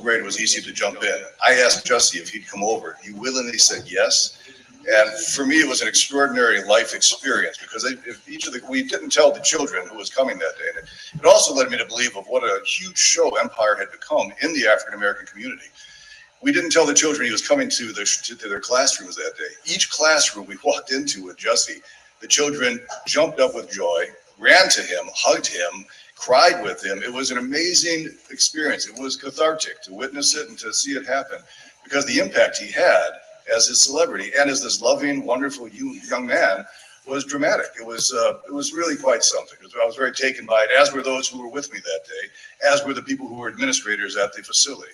great, it was easy to jump in. I asked Jussie if he'd come over. He willingly said yes. And for me, it was an extraordinary life experience because we didn't tell the children who was coming that day. And it also led me to believe of what a huge show Empire had become in the African-American community. We didn't tell the children he was coming to their classrooms that day. Each classroom we walked into with Jussie, the children jumped up with joy, ran to him, hugged him, cried with him. It was an amazing experience. It was cathartic to witness it and to see it happen because the impact he had as his celebrity and as this loving, wonderful young man was dramatic. It was really quite something. I was very taken by it, as were those who were with me that day, as were the people who were administrators at the facility.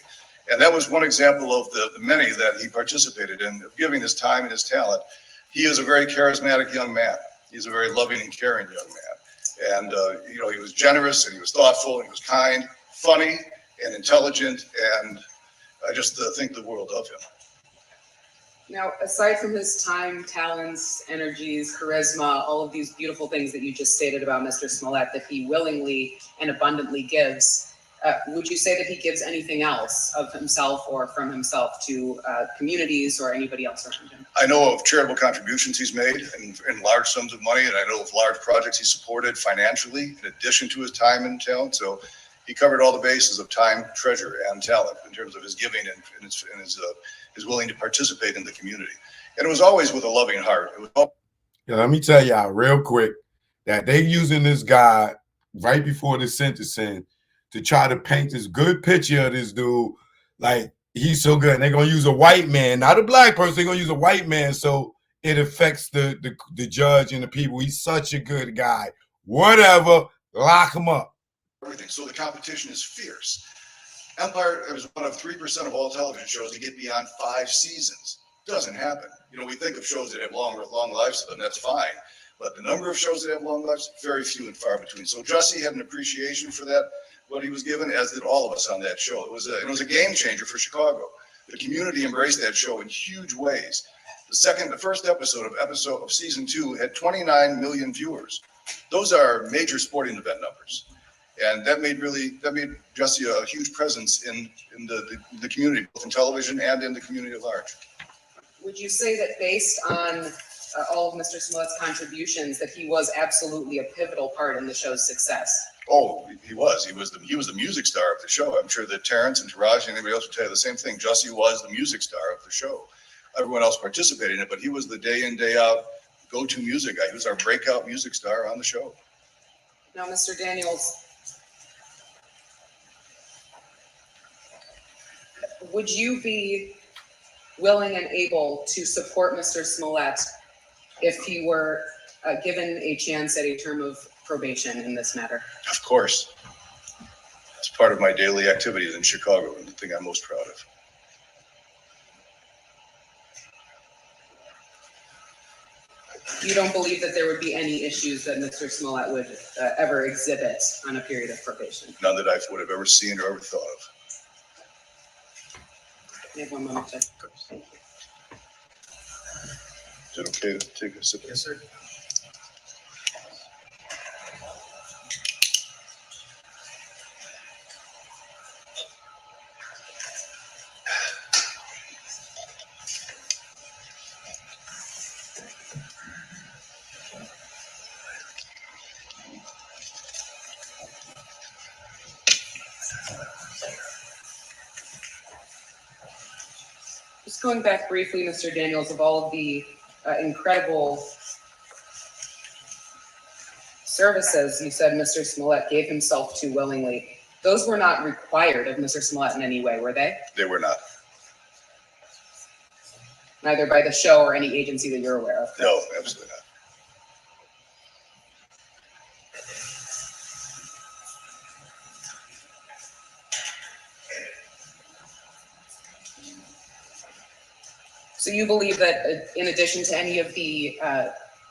And that was one example of the many that he participated in, giving his time and his talent. He is a very charismatic young man. He's a very loving and caring young man. And, he was generous and he was thoughtful and he was kind, funny and intelligent. And I just think the world of him. Now, aside from his time, talents, energies, charisma, all of these beautiful things that you just stated about Mr. Smollett that he willingly and abundantly gives, would you say that he gives anything else of himself or from himself to communities or anybody else around him? I know of charitable contributions he's made in large sums of money, and I know of large projects he supported financially in addition to his time and talent. So he covered all the bases of time, treasure, and talent in terms of his giving and his willing to participate in the community. And it was always with a loving heart. Let me tell y'all real quick that they using this guy right before the sentencing to try to paint this good picture of this dude like he's so good. And they're going to use a white man, not a black person. They're going to use a white man so it affects the judge and the people. He's such a good guy. Whatever, lock him up. Everything. So the competition is fierce. Empire is one of 3% of all television shows to get beyond 5 seasons. Doesn't happen. We think of shows that have long lives, and that's fine. But the number of shows that have long lives, very few and far between. So Jussie had an appreciation for that, what he was given, as did all of us on that show. It was a game changer for Chicago. The community embraced that show in huge ways. The first episode of season 2 had 29 million viewers. Those are major sporting event numbers. And that made Jussie a huge presence in the community, both in television and in the community at large. Would you say that based on all of Mr. Smollett's contributions, that he was absolutely a pivotal part in the show's success? Oh, he was. He was the music star of the show. I'm sure that Terrence and Taraji and anybody else would tell you the same thing. Jussie was the music star of the show. Everyone else participated in it, but he was the day in, day out go-to music guy. He was our breakout music star on the show. Now, Mr. Daniels, would you be willing and able to support Mr. Smollett if he were given a chance at a term of probation in this matter? Of course. It's part of my daily activities in Chicago and the thing I'm most proud of. You don't believe that there would be any issues that Mr. Smollett would ever exhibit on a period of probation? None that I would have ever seen or ever thought of. You have 1 moment, Jeff. Is it okay to take a sip? Yes, sir. Just going back briefly, Mr. Daniels, of all of the incredible services you said Mr. Smollett gave himself to willingly, those were not required of Mr. Smollett in any way, were they? They were not. Neither by the show or any agency that you're aware of? No, absolutely not. So you believe that in addition to any of the,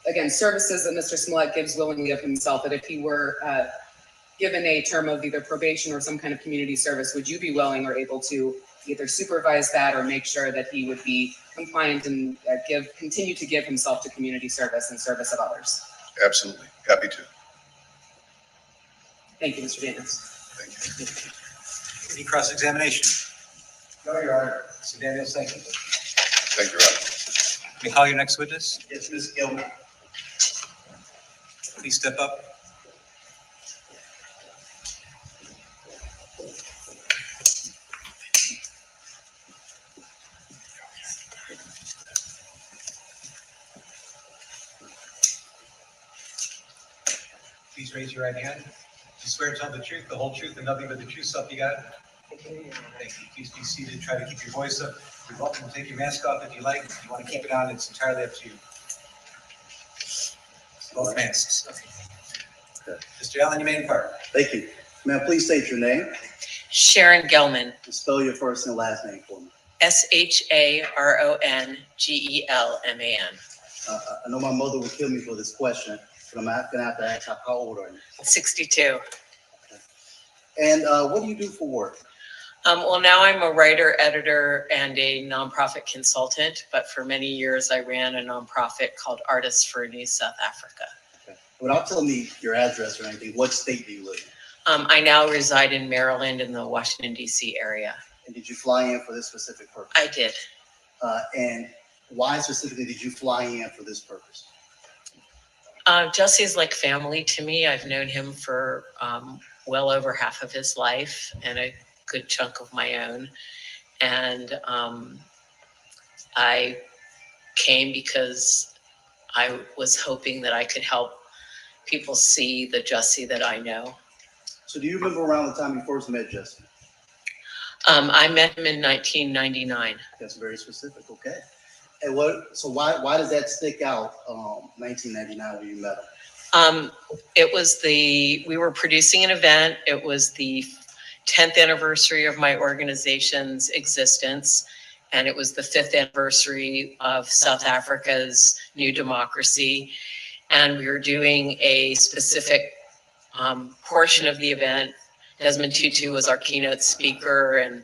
again, services that Mr. Smollett gives willingly of himself, that if he were given a term of either probation or some kind of community service, would you be willing or able to either supervise that or make sure that he would be compliant and continue to give himself to community service and service of others? Absolutely. Happy to. Thank you, Mr. Daniels. Thank you. Any cross-examination? No, Your Honor. Mr. Daniels, thank you. Thank you, Your Honor. May I call your next witness? Yes, Ms. Gilman. Please step up. Please raise your right hand. You swear to tell the truth, the whole truth, and nothing but the truth, so help you God? Thank you. Please be seated. Try to keep your voice up. You're welcome to take your mask off if you like. If you want to keep it on, it's entirely up to you. Both masks. Okay. Mr. Allen, you may depart. Thank you. May I please state your name Sharon Gilman, and spell your first and last name for me? SharonGelman. I know my mother will kill me for this question, but I'm not gonna have to ask how old are you? 62. And what do you do for work? Well, now I'm a writer, editor, and a nonprofit consultant, but for many years I ran a nonprofit called Artists for a New South Africa. Okay. Without telling me your address or anything, what state do you live in? I now reside in Maryland in the Washington, D.C. area. And did you fly in for this specific purpose? I did. And why specifically did you fly in for this purpose? Jussie is like family to me. I've known him for well over half of his life and a good chunk of my own. And I came because I was hoping that I could help people see the Jussie that I know. So do you remember around the time you first met Jussie? I met him in 1999. That's very specific, okay. And why does that stick out, 1999 when you met him? We were producing an event. It was the 10th anniversary of my organization's existence. And it was the 5th anniversary of South Africa's new democracy. And we were doing a specific portion of the event. Desmond Tutu was our keynote speaker and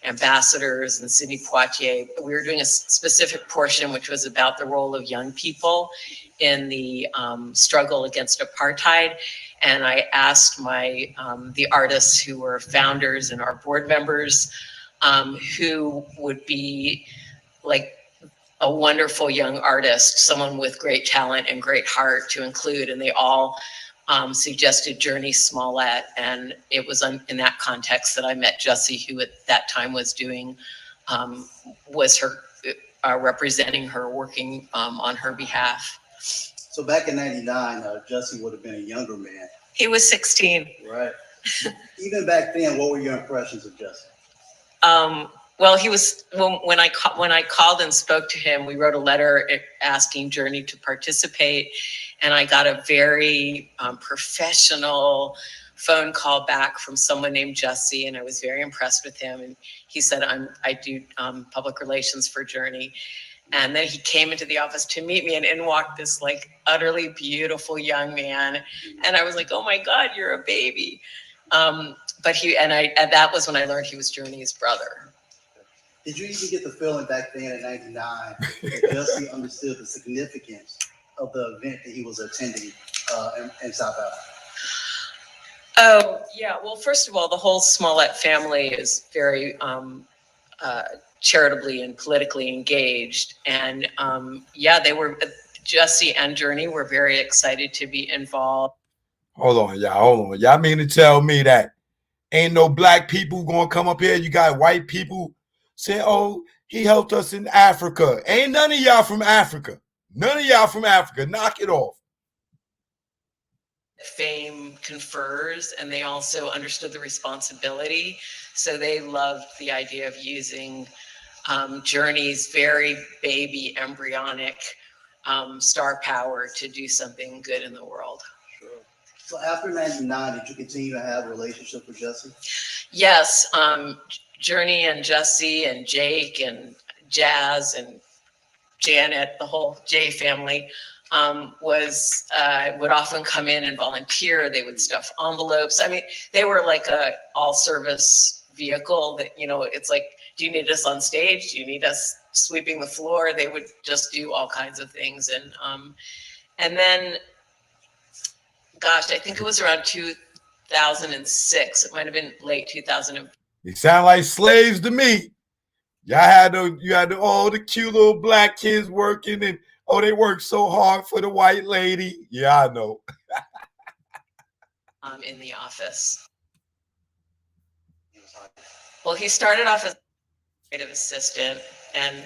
ambassadors and Sidney Poitier. We were doing a specific portion which was about the role of young people in the struggle against apartheid. And I asked the artists who were founders and our board members who would be like a wonderful young artist, someone with great talent and great heart to include. And they all suggested Jussie Smollett, and it was in that context that I met Jussie, who at that time was representing her, working on her behalf. So back in 99, Jussie would have been a younger man. He was 16. Right. Even back then, what were your impressions of Jussie? Well, he was when I called and spoke to him. We wrote a letter asking Journey to participate, and I got a very professional phone call back from someone named Jussie, and I was very impressed with him. And he said, I do public relations for Journey. And then he came into the office to meet me, and in walked this like utterly beautiful young man, and I was like, oh my God, you're a baby. And that was when I learned he was Journey's brother. Did you even get the feeling back then in 99 that Jussie understood the significance of the event that he was attending in South Africa? Oh, yeah. Well, first of all, the whole Smollett family is very charitably and politically engaged. And Jussie and Journey were very excited to be involved. Hold on, y'all. Y'all mean to tell me that ain't no black people gonna come up here? You got white people say, oh, he helped us in Africa. Ain't none of y'all from Africa. None of y'all from Africa. Knock it off. Fame confers, and they also understood the responsibility. So they loved the idea of using Journey's very baby embryonic star power to do something good in the world. Sure. So after 99, did you continue to have a relationship with Jussie? Yes. Journey and Jussie and Jake and Jazz and Janet, the whole J family, would often come in and volunteer. They would stuff envelopes. I mean, they were like a all-service vehicle that, it's like, do you need us on stage? Do you need us sweeping the floor? They would just do all kinds of things. And then, gosh, I think it was around 2006. It might have been late 2000. They sound like slaves to me. Y'all had the cute little black kids working, and they work so hard for the white lady. Yeah, I know. In the office. Well, he started off as administrative assistant, and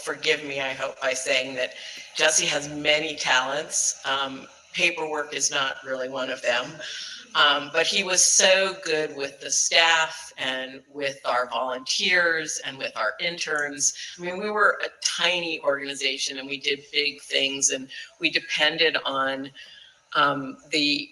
forgive me, I hope, by saying that Jussie has many talents. Paperwork is not really one of them. But he was so good with the staff and with our volunteers and with our interns. I mean, we were a tiny organization and we did big things, and we depended on the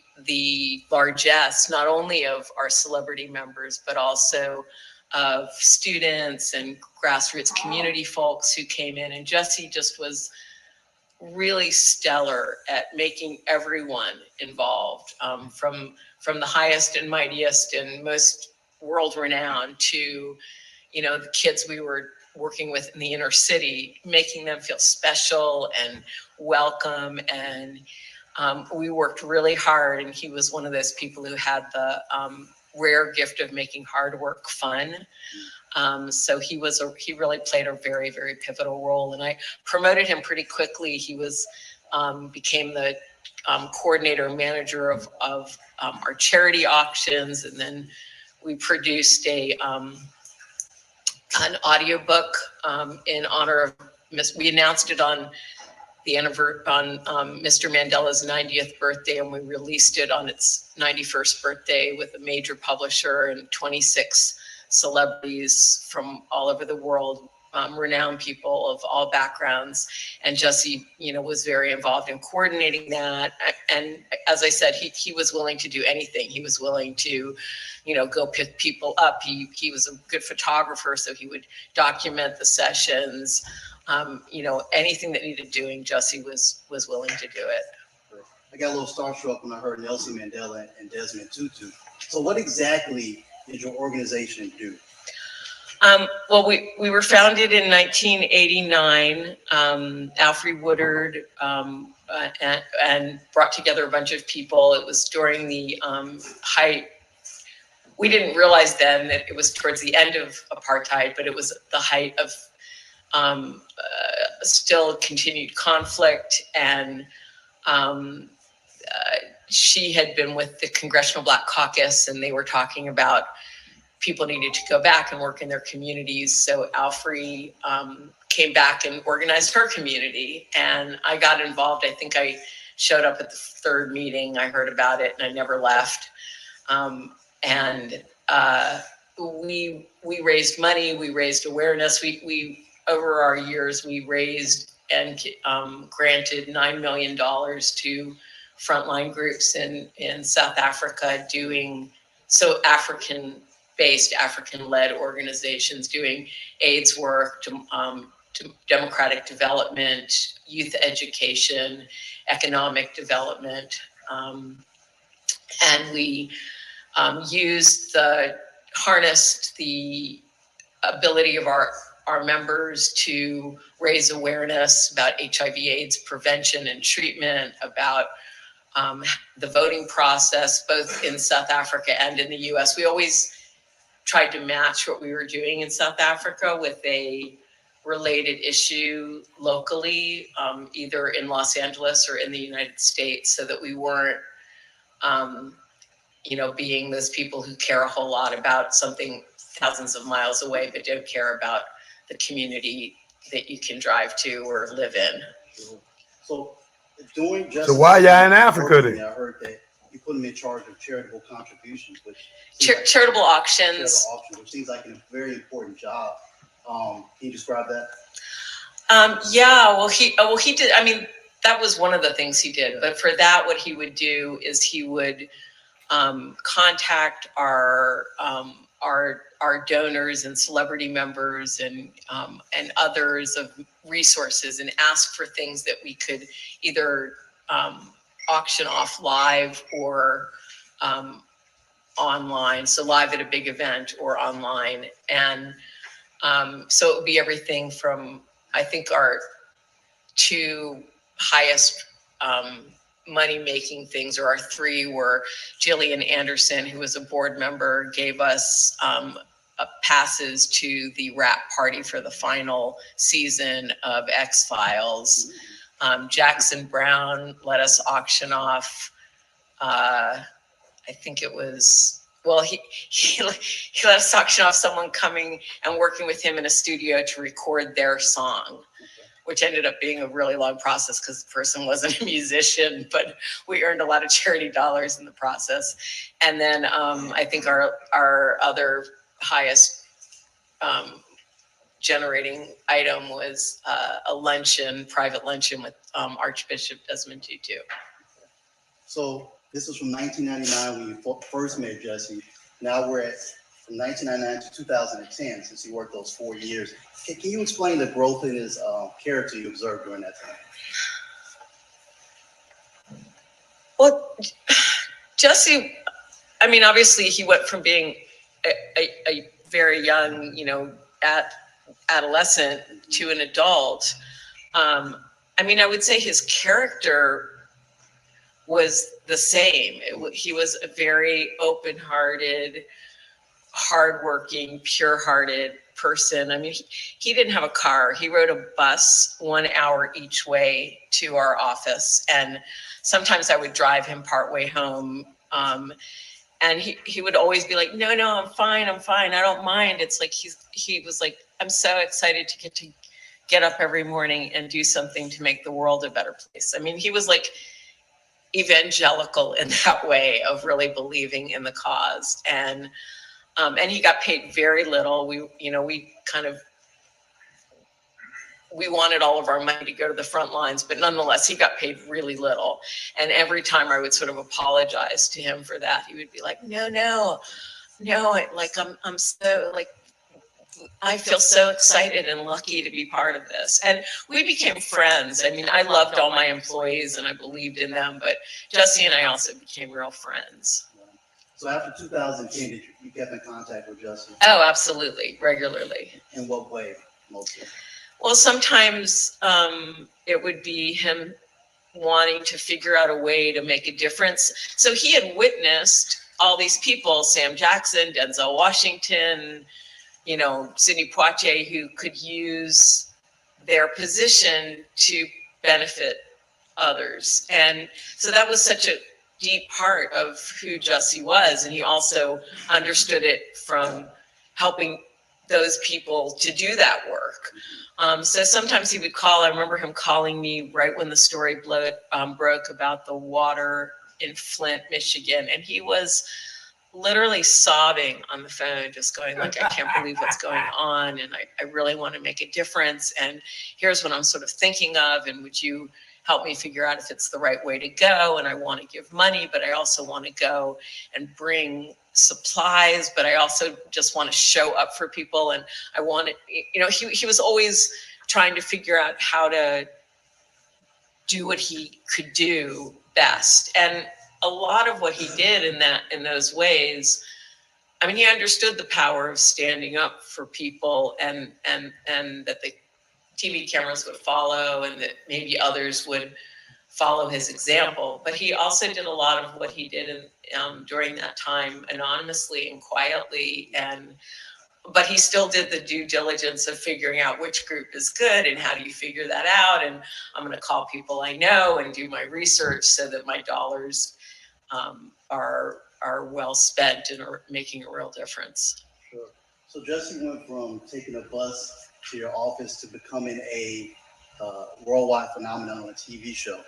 largesse, not only of our celebrity members, but also of students and grassroots community folks who came in. And Jussie just was really stellar at making everyone involved, from the highest and mightiest and most world renowned to, the kids we were working with in the inner city, making them feel special and welcome. And we worked really hard, and he was one of those people who had the rare gift of making hard work fun. So he really played a very, very pivotal role, and I promoted him pretty quickly. He became the coordinator and manager of our charity auctions, and then we produced an audiobook in honor of we announced it on Mr. Mandela's 90th birthday, and we released it on its 91st birthday with a major publisher and 26 celebrities from all over the world, renowned people of all backgrounds. And Jussie, was very involved in coordinating that. And as I said, he was willing to do anything. He was willing to, go pick people up. He was a good photographer, so he would document the sessions. Anything that needed doing, Jussie was willing to do it. I got a little starstruck when I heard Nelson Mandela and Desmond Tutu. So what exactly did your organization do? Well, we were founded in 1989. Alfre Woodard and brought together a bunch of people. It was during the height. We didn't realize then that it was towards the end of apartheid, but it was the height of still continued conflict. And she had been with the Congressional Black Caucus, and they were talking about people needed to go back and work in their communities. So Alfre came back and organized her community, and I got involved. I think I showed up at the third meeting. I heard about it and I never left. We raised money, we raised awareness. We over our years, we raised and granted $9 million to frontline groups in South Africa doing African-based, African-led organizations doing AIDS work, to democratic development, youth education, economic development. And we harnessed the ability of our members to raise awareness about HIV/AIDS prevention and treatment, about the voting process, both in South Africa and in the US. We always tried to match what we were doing in South Africa with a related issue locally, either in Los Angeles or in the United States, so that we weren't, being those people who care a whole lot about something thousands of miles away, but don't care about the community that you can drive to or live in. So during Jussie, So why y'all in Africa then? I heard that you put him in charge of charitable contributions, which Charitable auctions. Which seems like a very important job. Can you describe that? He did. I mean, that was one of the things he did. But for that, what he would do is he would contact our donors and celebrity members and others of resources, and ask for things that we could either auction off live or online. So live at a big event or online. And so it would be everything from, I think our two highest money-making things, or our three, were Jillian Anderson, who was a board member, gave us passes to the wrap party for the final season of X-Files. Jackson Brown let us auction off, I think it was, well, he let us auction off someone coming and working with him in a studio to record their song, which ended up being a really long process because the person wasn't a musician, but we earned a lot of charity dollars in the process. And then I think our other highest generating item was a luncheon, private luncheon with Archbishop Desmond Tutu. So this was from 1999 when you first met Jussie. Now we're at from 1999 to 2010 since you worked those 4 years. Can you explain the growth in his character you observed during that time? Well, Jussie, I mean, obviously he went from being a very young, adolescent to an adult. I mean, I would say his character was the same. He was a very open-hearted, hardworking, pure-hearted person. I mean, he didn't have a car. He rode a bus 1 hour each way to our office. And sometimes I would drive him partway home. And he would always be like, no, I'm fine. I don't mind. It's like, he was like, I'm so excited to get up every morning and do something to make the world a better place. I mean, he was like evangelical in that way of really believing in the cause. And he got paid very little. We wanted all of our money to go to the front lines, but nonetheless, he got paid really little. And every time I would sort of apologize to him for that, he would be like, no, I'm so like, I feel so excited and lucky to be part of this. And we became friends. I mean, I loved all my employees and I believed in them, but Jussie and I also became real friends. So after 2010, did you kept in contact with Jussie? Oh, absolutely, regularly. In what way, mostly? Well, sometimes it would be him wanting to figure out a way to make a difference. So he had witnessed all these people, Sam Jackson, Denzel Washington, Sidney Poitier, who could use their position to benefit others. And so that was such a deep part of who Jussie was. And he also understood it from helping those people to do that work. So sometimes he would call. I remember him calling me right when the story broke about the water in Flint, Michigan. And he was literally sobbing on the phone, just going like, I can't believe what's going on. And I really want to make a difference. And here's what I'm sort of thinking of. And would you help me figure out if it's the right way to go? And I want to give money, but I also want to go and bring supplies, but I also just want to show up for people. And I want to, he was always trying to figure out how to do what he could do best. And a lot of what he did in those ways, I mean, he understood the power of standing up for people and that the TV cameras would follow and that maybe others would follow his example. But he also did a lot of what he did during that time anonymously and quietly. But he still did the due diligence of figuring out which group is good and how do you figure that out. And I'm going to call people I know and do my research so that my dollars are well spent and are making a real difference. Sure. So Jussie went from taking a bus to your office to becoming a worldwide phenomenon on a TV show.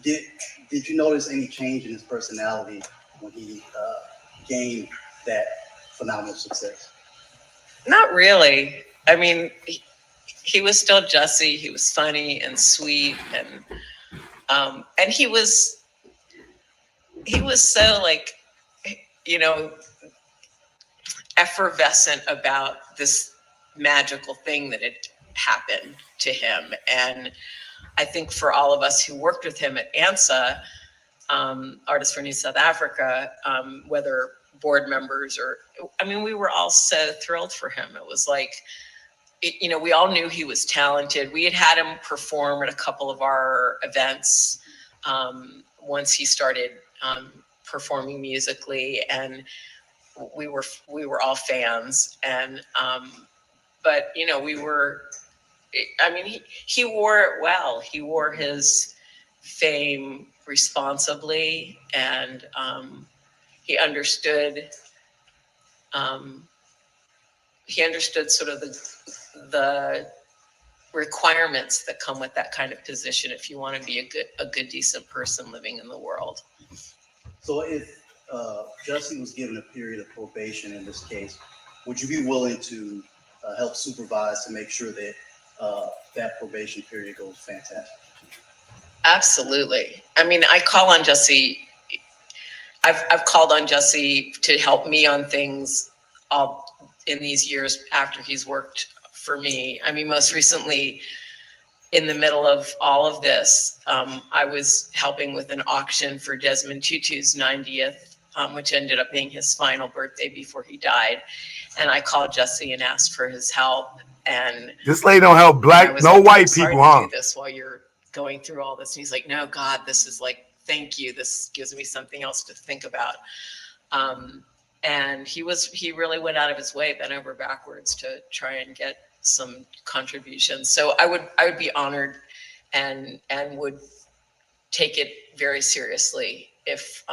Did you notice any change in his personality when he gained that phenomenal success? Not really. I mean, he was still Jussie. He was funny and sweet, and he was so like, effervescent about this magical thing that had happened to him. And I think for all of us who worked with him at ANSA, Artists for New South Africa, whether board members we were all so thrilled for him. It was like, we all knew he was talented. We had him perform at a couple of our events once he started performing musically. And we were all fans, and but you know, I mean, he wore it well. He wore his fame responsibly, and he understood sort of the requirements that come with that kind of position if you want to be a good decent person living in the world. So if Jussie was given a period of probation in this case, would you be willing to help supervise to make sure that that probation period goes fantastic? Absolutely. I mean, I call on Jussie. I've called on Jussie to help me on things all in these years after he's worked for me. I mean, most recently, in the middle of all of this, I was helping with an auction for Desmond Tutu's 90th, which ended up being his final birthday before he died. And I called Jussie and asked for his help. And this lady don't help black, no like, white people, huh? Do this while you're going through all this. And he's like, no, God, this is like, thank you. This gives me something else to think about. And he really went out of his way, bent over backwards to try and get some contributions. So I would be honored and would take it very seriously if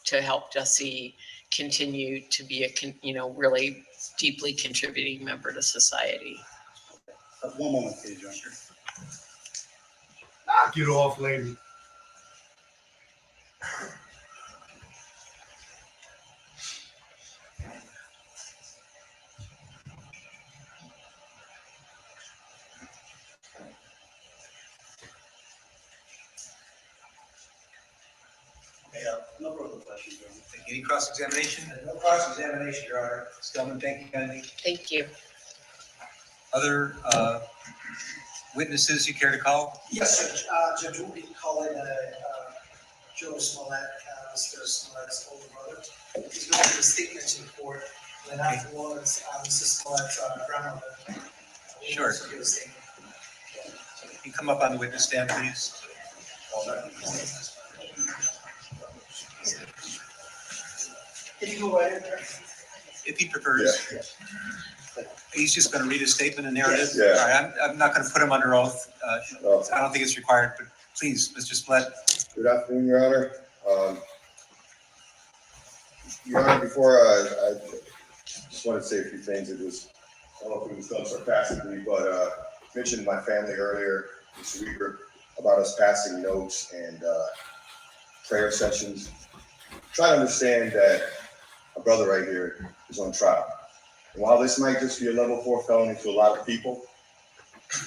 to help Jussie continue to be a really deeply contributing member to society. One moment, please, John. Knock it off, lady. No further questions, Your Honor. Any cross-examination? No cross-examination, Your Honor. Ms. Gilman, thank you kindly. Thank you. Other witnesses you care to call? Yes, Judge. Judge, we'll be calling Joe Smollett, Mr. Smollett's older brother. He's going to give a statement in court, and then afterwards, Mr. Smollett's grandmother. Sure. Also give a statement. You come up on the witness stand, please. Can you go right in there? If he prefers. Yeah. He's just going to read his statement and narrative. Yeah. All right, I'm not going to put him under oath. I don't think it's required, but please, Mr. Smollett. Good afternoon, Your Honor. Your Honor, before I just want to say a few things. I don't know if it was done sarcastically, but mentioned my family earlier this week about us passing notes and prayer sessions. Try to understand that my brother right here is on trial. And while this might just be a level 4 felony to a lot of people,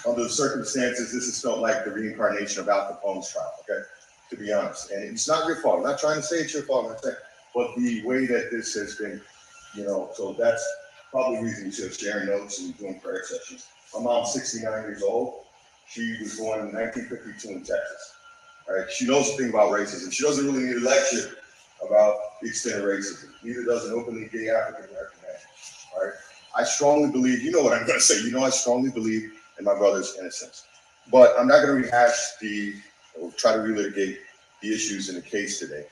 under the circumstances, this has felt like the reincarnation of Al Capone's trial, okay? To be honest. And it's not your fault. I'm not trying to say it's your fault, I'm not saying, but the way that this has been, so that's probably the reason you should have sharing notes and doing prayer sessions. My mom's 69 years old. She was born in 1952 in Texas. All right, she knows a thing about racism. She doesn't really need a lecture about the extent of racism. Neither does an openly gay African American man. All right, I strongly believe. You know what I'm going to say. I strongly believe in my brother's innocence. But I'm not going to rehash or try to relitigate the issues in the case today.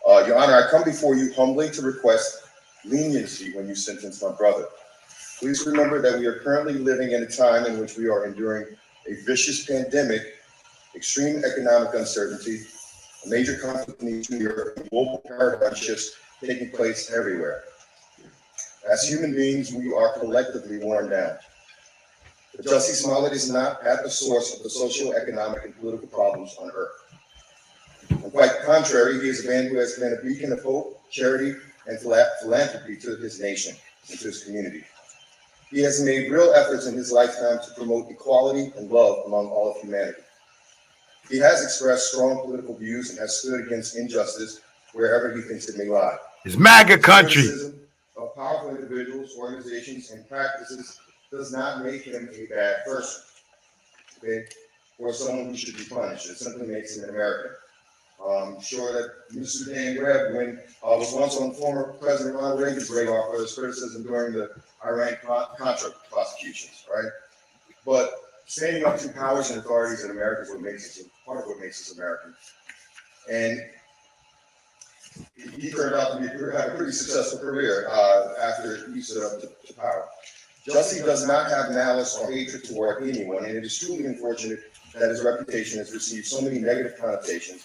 Your Honor, I come before you humbly to request leniency when you sentence my brother. Please remember that we are currently living in a time in which we are enduring a vicious pandemic, extreme economic uncertainty, a major conflict in Eastern Europe, and global paradigm shifts taking place everywhere. As human beings, we are collectively worn down. But Jussie Smollett is not at the source of the social, economic, and political problems on earth. On quite the contrary, he is a man who has been a beacon of hope, charity, and philanthropy to his nation and to his community. He has made real efforts in his lifetime to promote equality and love among all of humanity. He has expressed strong political views and has stood against injustice wherever he thinks it may lie. It's MAGA country. Of powerful individuals, organizations, and practices does not make him a bad person, okay, or someone who should be punished. It simply makes him an American. I'm sure that Mr. Dan Webb was once on former President Ronald Reagan's radar for his criticism during the Iran-Contra prosecutions, right? But standing up to powers and authorities in America is part of what makes us American. And He turned out to had a pretty successful career after he stood up to power. Jussie does not have malice or hatred toward anyone, and it is truly unfortunate that his reputation has received so many negative connotations,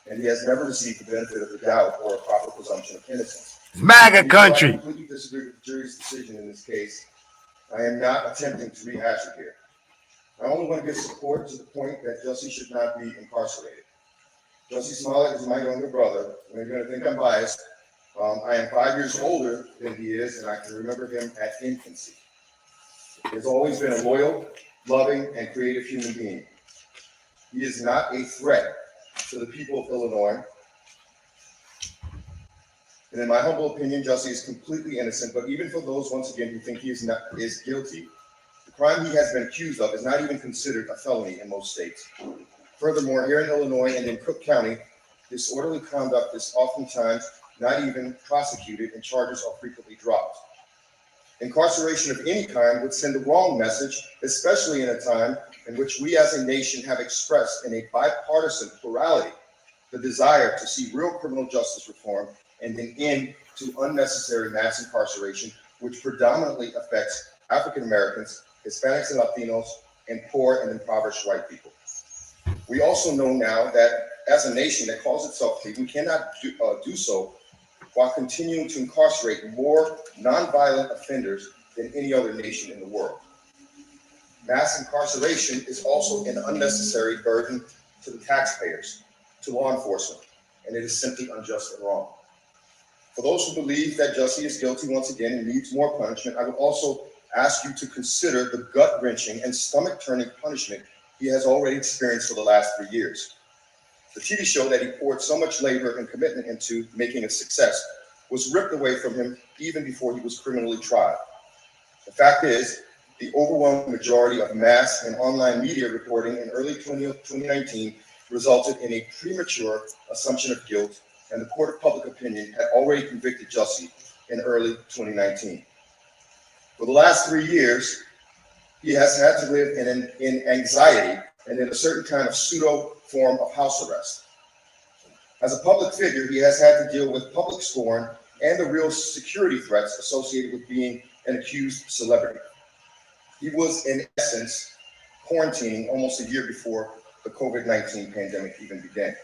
and he has never received the benefit of the doubt or a proper presumption of innocence. MAGA country. I completely disagree with the jury's decision in this case. I am not attempting to rehash it here. I only want to give support to the point that Jussie should not be incarcerated. Jussie Smollett is my younger brother, and you're going to think I'm biased. I am 5 years older than he is, and I can remember him at infancy. He has always been a loyal, loving, and creative human being. He is not a threat to the people of Illinois. And in my humble opinion, Jussie is completely innocent, but even for those, once again, who think he is guilty, the crime he has been accused of is not even considered a felony in most states. Furthermore, here in Illinois and in Cook County, disorderly conduct is oftentimes not even prosecuted and charges are frequently dropped. Incarceration of any kind would send the wrong message, especially in a time in which we as a nation have expressed in a bipartisan plurality the desire to see real criminal justice reform and an end to unnecessary mass incarceration, which predominantly affects African Americans, Hispanics and Latinos, and poor and impoverished white people. We also know now that as a nation that calls itself free, we cannot do so while continuing to incarcerate more nonviolent offenders than any other nation in the world. Mass incarceration is also an unnecessary burden to the taxpayers, to law enforcement, and it is simply unjust and wrong. For those who believe that Jussie is guilty once again and needs more punishment, I would also ask you to consider the gut-wrenching and stomach-turning punishment he has already experienced for the last 3 years. The TV show that he poured so much labor and commitment into making a success was ripped away from him even before he was criminally tried. The fact is, the overwhelming majority of mass and online media reporting in early 2019 resulted in a premature assumption of guilt, and the court of public opinion had already convicted Jussie in early 2019. For the last 3 years, he has had to live in anxiety and in a certain kind of pseudo form of house arrest. As a public figure, he has had to deal with public scorn and the real security threats associated with being an accused celebrity. He was, in essence, quarantining almost a year before the COVID-19 pandemic even began.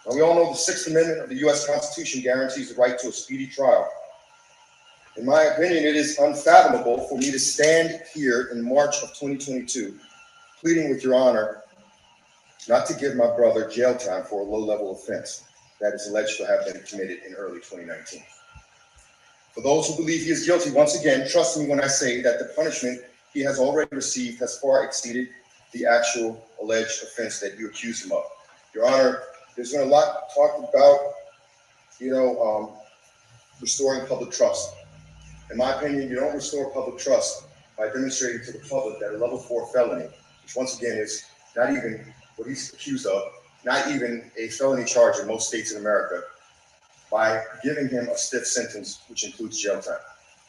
Now, we all know the Sixth Amendment of the U.S. Constitution guarantees the right to a speedy trial. In my opinion, it is unfathomable for me to stand here in March of 2022, pleading with Your Honor not to give my brother jail time for a low-level offense that is alleged to have been committed in early 2019. For those who believe he is guilty, once again, trust me when I say that the punishment he has already received has far exceeded the actual alleged offense that you accuse him of. Your Honor, there's been a lot talked about, restoring public trust. In my opinion, you don't restore public trust by demonstrating to the public that a level 4 felony, which once again is not even what he's accused of, not even a felony charge in most states in America, by giving him a stiff sentence, which includes jail time.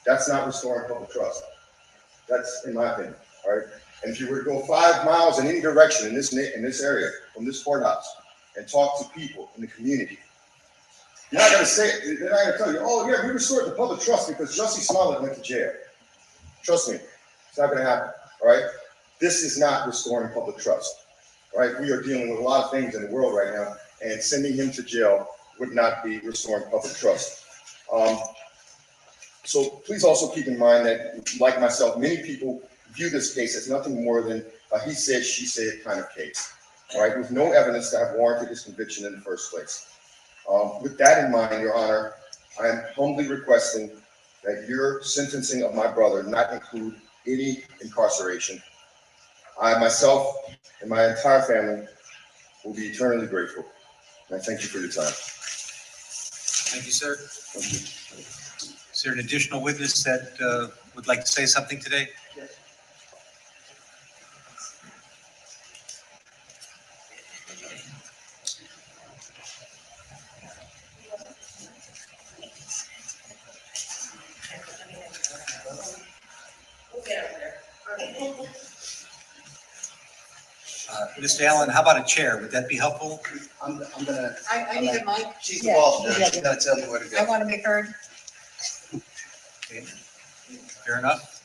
That's not restoring public trust. That's in my opinion, all right? And if you were to go 5 miles in any direction in this area, from this courthouse, and talk to people in the community, you're not going to say it. They're not going to tell you, oh, yeah, we restored the public trust because Jussie Smollett went to jail. Trust me, it's not going to happen, all right? This is not restoring public trust, all right? We are dealing with a lot of things in the world right now, and sending him to jail would not be restoring public trust. So please also keep in mind that, like myself, many people view this case as nothing more than a he said, she said kind of case, all right, with no evidence to have warranted his conviction in the first place. With that in mind, Your Honor, I am humbly requesting that your sentencing of my brother not include any incarceration. I myself and my entire family will be eternally grateful. And I thank you for your time. Thank you, sir. Thank you. Is there an additional witness that would like to say something today? Mr. Allen, how about a chair? Would that be helpful? I'm gonna, I need a mic. she's the boss, Judge. You gotta tell me where to I go. want to be heard. Okay. Fair enough.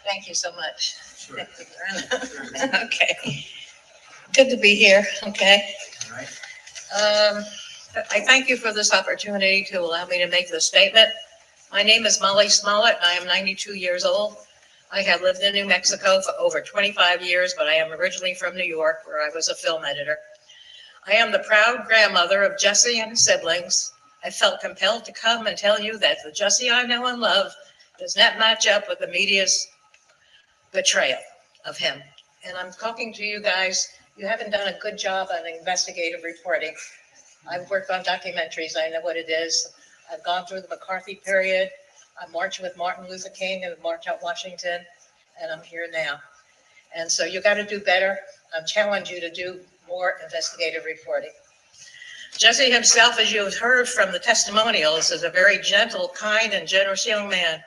Thank you so much. Sure. Okay. Good to be here, okay? All right. I thank you for this opportunity to allow me to make this statement. My name is Molly Smollett. I am 92 years old. I have lived in New Mexico for over 25 years, but I am originally from New York, where I was a film editor. I am the proud grandmother of Jussie and his siblings. I felt compelled to come and tell you that the Jussie I know and love does not match up with the media's betrayal of him. And I'm talking to you guys, you haven't done a good job on investigative reporting. I've worked on documentaries, I know what it is. I've gone through the McCarthy period. I marched with Martin Luther King and March on Washington, and I'm here now. And so you got to do better. I challenge you to do more investigative reporting. Jussie himself, as you have heard from the testimonials, is a very gentle, kind, and generous young man,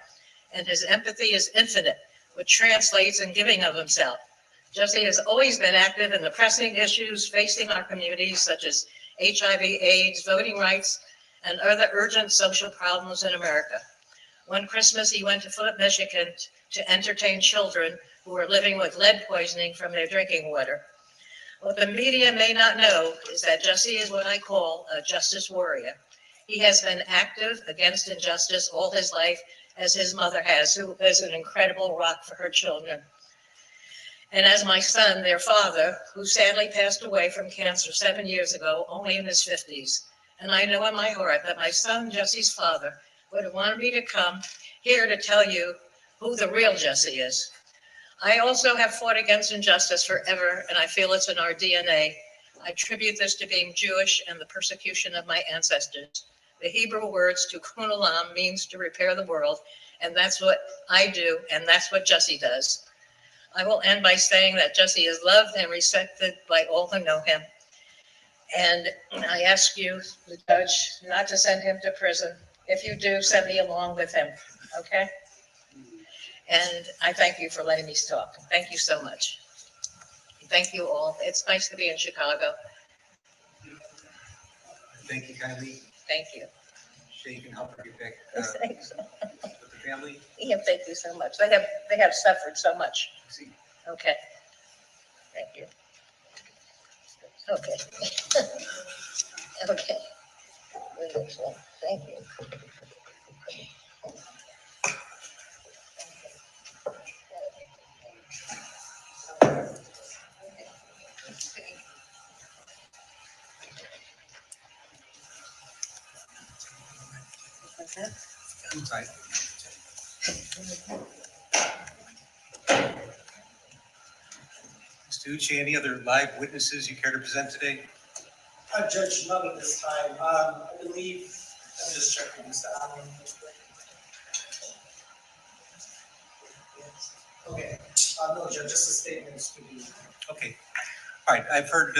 and his empathy is infinite, which translates in giving of himself. Jussie has always been active in the pressing issues facing our communities, such as HIV, AIDS, voting rights, and other urgent social problems in America. One Christmas, he went to Flint, Michigan to entertain children who were living with lead poisoning from their drinking water. What the media may not know is that Jussie is what I call a justice warrior. He has been active against injustice all his life, as his mother has, who is an incredible rock for her children. And as my son, their father, who sadly passed away from cancer 7 years ago, only in his 50s. And I know in my heart that my son, Jussie's father, would have wanted me to come here to tell you who the real Jussie is. I also have fought against injustice forever, and I feel it's in our DNA. I attribute this to being Jewish and the persecution of my ancestors. The Hebrew words tikkun olam means to repair the world, and that's what I do, and that's what Jussie does. I will end by saying that Jussie is loved and respected by all who know him. And I ask you, the judge, not to send him to prison. If you do, send me along with him, okay? And I thank you for letting me talk. Thank you so much. Thank you all. It's nice to be in Chicago. Thank you kindly. Thank you. Shay, you can help her get back Thanks. with the family. Yeah, thank you so much. They have suffered so much. See. Okay. Thank you. Okay. Okay. Wonderful. Thank you. Right. Mr. Uche, any other live witnesses you care to present today? Judge, none at this time. I believe, I'm just checking Mr. Allen. Okay, no, Judge, just a statement to be. Okay. All right, I've heard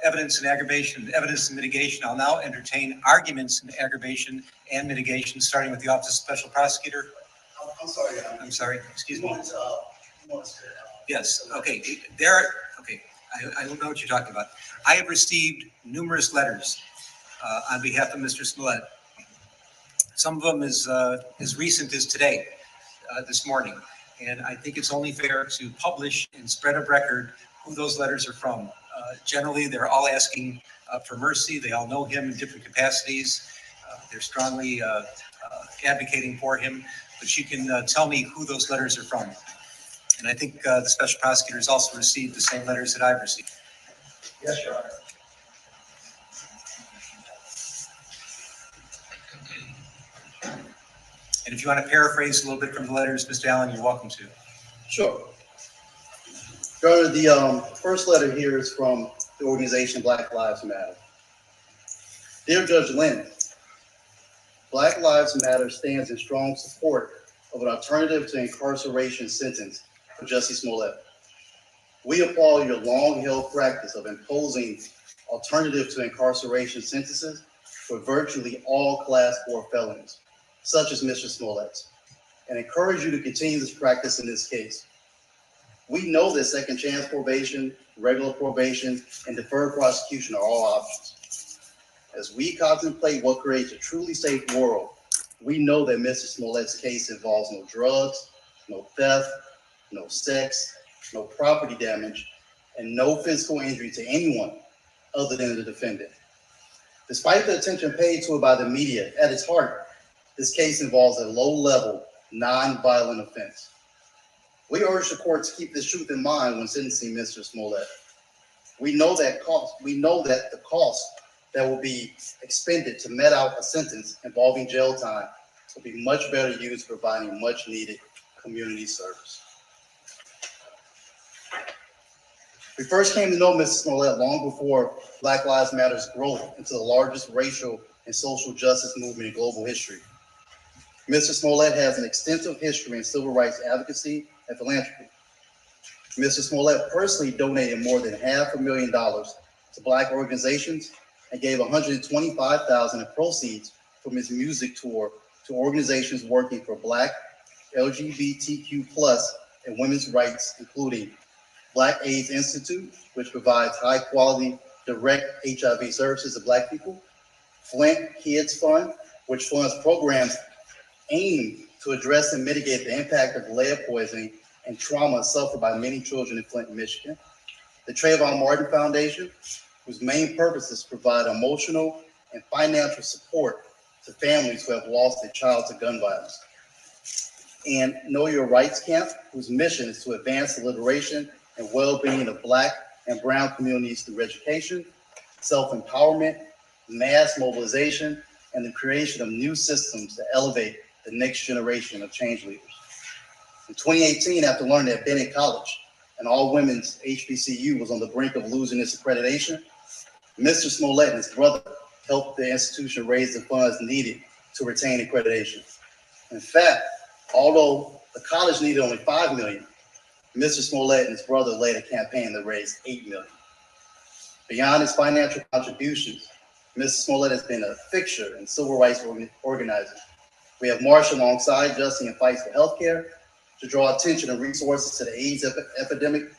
evidence in aggravation, evidence in mitigation. I'll now entertain arguments in aggravation and mitigation, starting with the Office of Special Prosecutor. I'm sorry. I'm sorry, excuse me. You want to, Yes, okay, okay, I don't know what you're talking about. I have received numerous letters on behalf of Mr. Smollett. Some of them as recent as today, this morning. And I think it's only fair to publish and spread of record who those letters are from. Generally, they're all asking for mercy. They all know him in different capacities. They're strongly advocating for him, but you can tell me who those letters are from. And I think the special prosecutors also received the same letters that I've received. Yes, Your Honor. And if you want to paraphrase a little bit from the letters, Mr. Allen, you're welcome to. Sure. Your Honor, the first letter here is from the organization Black Lives Matter. Dear Judge Lynn, Black Lives Matter stands in strong support of an alternative to incarceration sentence for Jussie Smollett. We applaud your long-held practice of imposing alternative to incarceration sentences for virtually all Class 4 felonies, such as Mr. Smollett's, and encourage you to continue this practice in this case. We know that second chance probation, regular probation, and deferred prosecution are all options. As we contemplate what creates a truly safe world, we know that Mr. Smollett's case involves no drugs, no theft, no sex, no property damage, and no physical injury to anyone other than the defendant. Despite the attention paid to it by the media, at its heart, this case involves a low-level, non-violent offense. We urge the court to keep this truth in mind when sentencing Mr. Smollett. We know that the cost that will be expended to met out a sentence involving jail time will be much better used providing much-needed community service. We first came to know Mr. Smollett long before Black Lives Matter's growth into the largest racial and social justice movement in global history. Mr. Smollett has an extensive history in civil rights advocacy and philanthropy. Mr. Smollett personally donated more than $500,000 to Black organizations and gave $125,000 in proceeds from his music tour to organizations working for Black, LGBTQ+, and women's rights, including Black AIDS Institute, which provides high-quality, direct HIV services to Black people, Flint Kids Fund, which funds programs aimed to address and mitigate the impact of lead poisoning and trauma suffered by many children in Flint, Michigan, the Trayvon Martin Foundation, whose main purpose is to provide emotional and financial support to families who have lost a child to gun violence, and Know Your Rights Camp, whose mission is to advance the liberation and well-being of Black and Brown communities through education, self-empowerment, mass mobilization, and the creation of new systems to elevate the next generation of change leaders. In 2018, after learning that Bennett College, an all-women's HBCU, was on the brink of losing its accreditation, Mr. Smollett and his brother helped the institution raise the funds needed to retain accreditation. In fact, although the college needed only $5 million, Mr. Smollett and his brother led a campaign that raised $8 million. Beyond his financial contributions, Mr. Smollett has been a fixture in civil rights organizing. We have marched alongside Jussie in fights for healthcare, to draw attention and resources to the AIDS epidemic,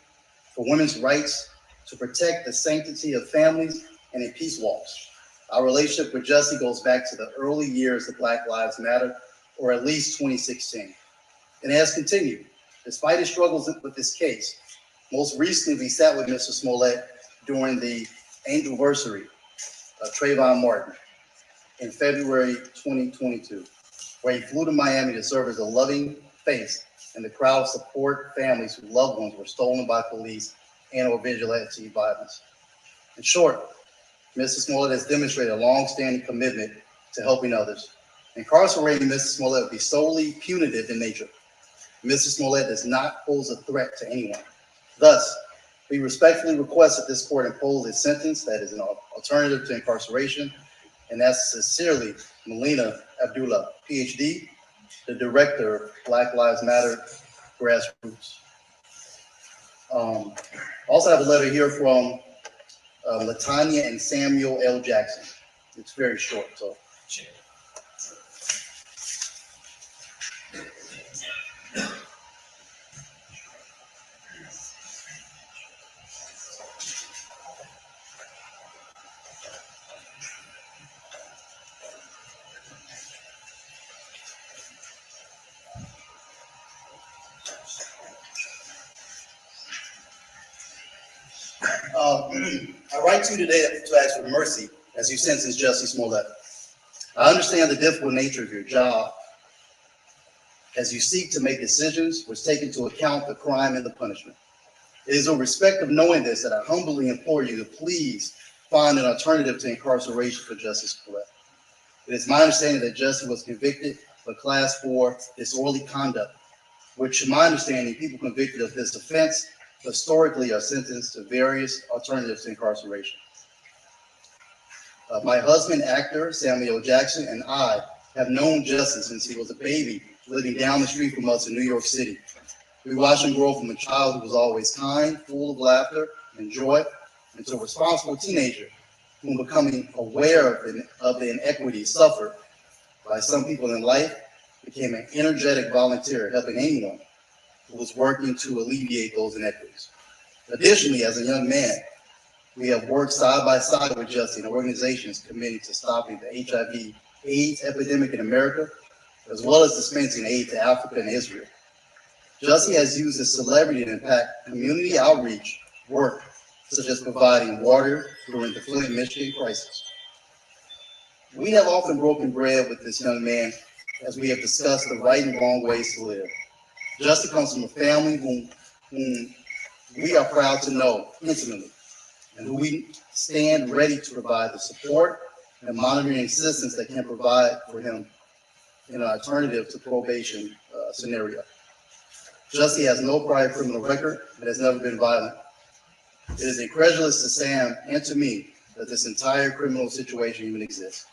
for women's rights, to protect the sanctity of families, and in peace walks. Our relationship with Jussie goes back to the early years of Black Lives Matter, or at least 2016. And it has continued, despite his struggles with this case. Most recently, we sat with Mr. Smollett during the anniversary of Trayvon Martin in February 2022, where he flew to Miami to serve as a loving face and the crowd support families whose loved ones were stolen by police and or vigilante violence. In short, Mr. Smollett has demonstrated a long-standing commitment to helping others. Incarcerating Mr. Smollett would be solely punitive in nature. Mr. Smollett does not pose a threat to anyone. Thus, we respectfully request that this court impose a sentence that is an alternative to incarceration, and that's sincerely Melina Abdullah, PhD, the director of Black Lives Matter Grassroots. Also have a letter here from Latanya and Samuel L. Jackson. It's very short, so. I write to you today to ask for mercy as you sentence Jussie Smollett. I understand the difficult nature of your job as you seek to make decisions which take into account the crime and the punishment. It is in respect of knowing this that I humbly implore you to please find an alternative to incarceration for Jussie Smollett. It is my understanding that Jussie was convicted of a Class 4 disorderly conduct, which, in my understanding, people convicted of this offense historically are sentenced to various alternatives to incarceration. My husband, actor Samuel Jackson, and I have known Jussie since he was a baby living down the street from us in New York City. We watched him grow from a child who was always kind, full of laughter and joy, into a responsible teenager whom becoming aware of the inequities suffered by some people in life, became an energetic volunteer helping anyone who was working to alleviate those inequities. Additionally, as a young man, we have worked side by side with Jussie and organizations committed to stopping the HIV/AIDS epidemic in America, as well as dispensing aid to Africa and Israel. Jussie has used his celebrity to impact community outreach work, such as providing water during the Flint, Michigan crisis. We have often broken bread with this young man as we have discussed the right and wrong ways to live. Jussie comes from a family whom we are proud to know intimately, and who we stand ready to provide the support and monitoring assistance that can provide for him in an alternative to probation scenario. Jussie has no prior criminal record and has never been violent. It is incredulous to Sam and to me that this entire criminal situation even exists.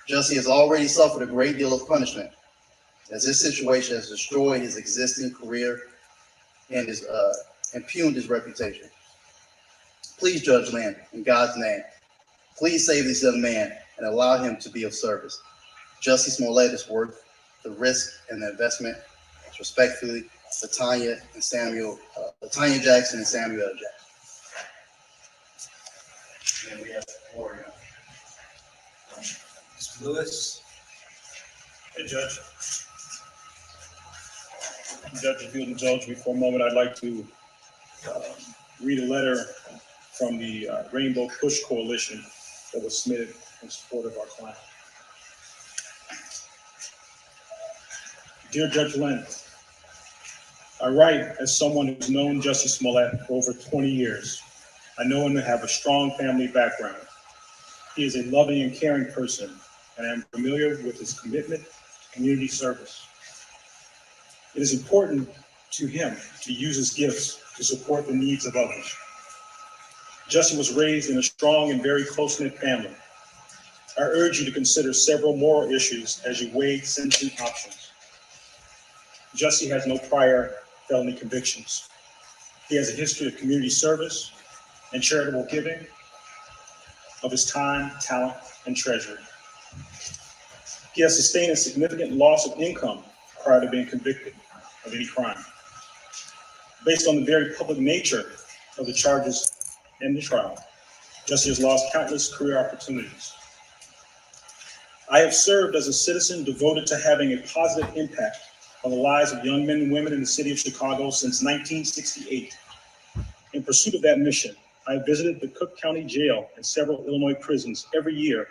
Jussie has already suffered a great deal of punishment, as this situation has destroyed his existing career and impugned his reputation. Please, Judge Land, in God's name, please save this young man and allow him to be of service. Jussie Smollett is worth the risk and the investment. Respectfully, Latanya Jackson and Samuel L. Jackson. And we have Tory. Mr. Lewis. Hey, Judge. Judge, if you'll indulge me for a moment, I'd like to read a letter from the Rainbow Push Coalition that was submitted in support of our client. Dear Judge Lynn, I write as someone who's known Jussie Smollett for over 20 years. I know him to have a strong family background. He is a loving and caring person, and I am familiar with his commitment to community service. It is important to him to use his gifts to support the needs of others. Jussie was raised in a strong and very close-knit family. I urge you to consider several moral issues as you weigh sentencing options. Jussie has no prior felony convictions. He has a history of community service and charitable giving of his time, talent, and treasure. He has sustained a significant loss of income prior to being convicted of any crime. Based on the very public nature of the charges and the trial, Jussie has lost countless career opportunities. I have served as a citizen devoted to having a positive impact on the lives of young men and women in the city of Chicago since 1968. In pursuit of that mission, I have visited the Cook County Jail and several Illinois prisons every year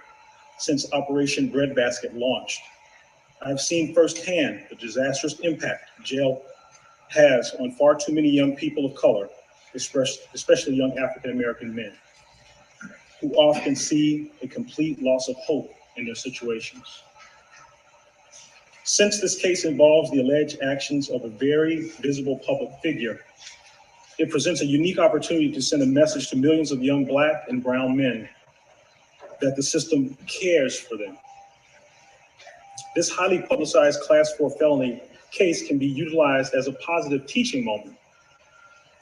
since Operation Breadbasket launched. I have seen firsthand the disastrous impact jail has on far too many young people of color, especially young African-American men, who often see a complete loss of hope in their situations. Since this case involves the alleged actions of a very visible public figure, it presents a unique opportunity to send a message to millions of young Black and brown men that the system cares for them. This highly publicized Class 4 felony case can be utilized as a positive teaching moment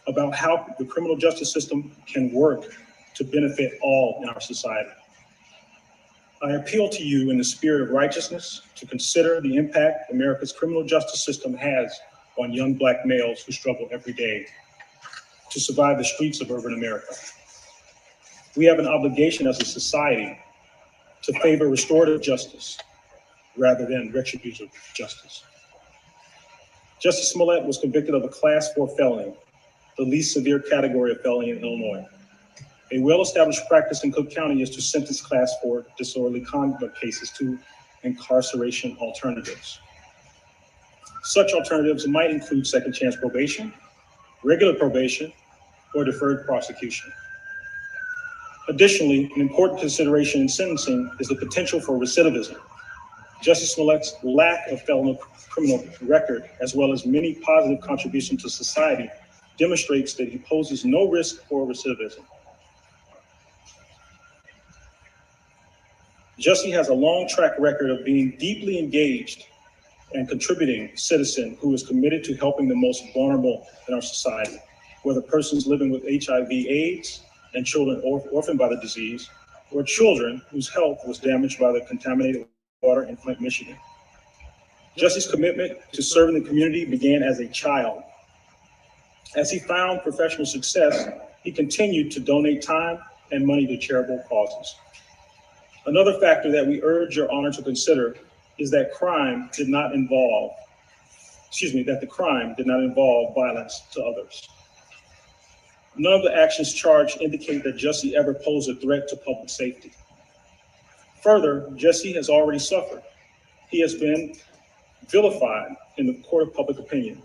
about how the criminal justice system can work to benefit all in our society. I appeal to you in the spirit of righteousness to consider the impact America's criminal justice system has on young Black males who struggle every day to survive the streets of urban America. We have an obligation as a society to favor restorative justice rather than retributive justice. Jussie Smollett was convicted of a Class 4 felony, the least severe category of felony in Illinois. A well-established practice in Cook County is to sentence Class 4 disorderly conduct cases to incarceration alternatives. Such alternatives might include second chance probation, regular probation, or deferred prosecution. Additionally, an important consideration in sentencing is the potential for recidivism. Jussie Smollett's lack of felony criminal record, as well as many positive contributions to society, demonstrates that he poses no risk for recidivism. Jussie has a long track record of being deeply engaged and contributing citizen who is committed to helping the most vulnerable in our society, whether persons living with HIV/AIDS and children orphaned by the disease, or children whose health was damaged by the contaminated water in Flint, Michigan. Jussie's commitment to serving the community began as a child. As he found professional success, he continued to donate time and money to charitable causes. Another factor that we urge your honor to consider is that the crime did not involve violence to others. None of the actions charged indicate that Jussie ever posed a threat to public safety. Further, Jussie has already suffered. He has been vilified in the court of public opinion.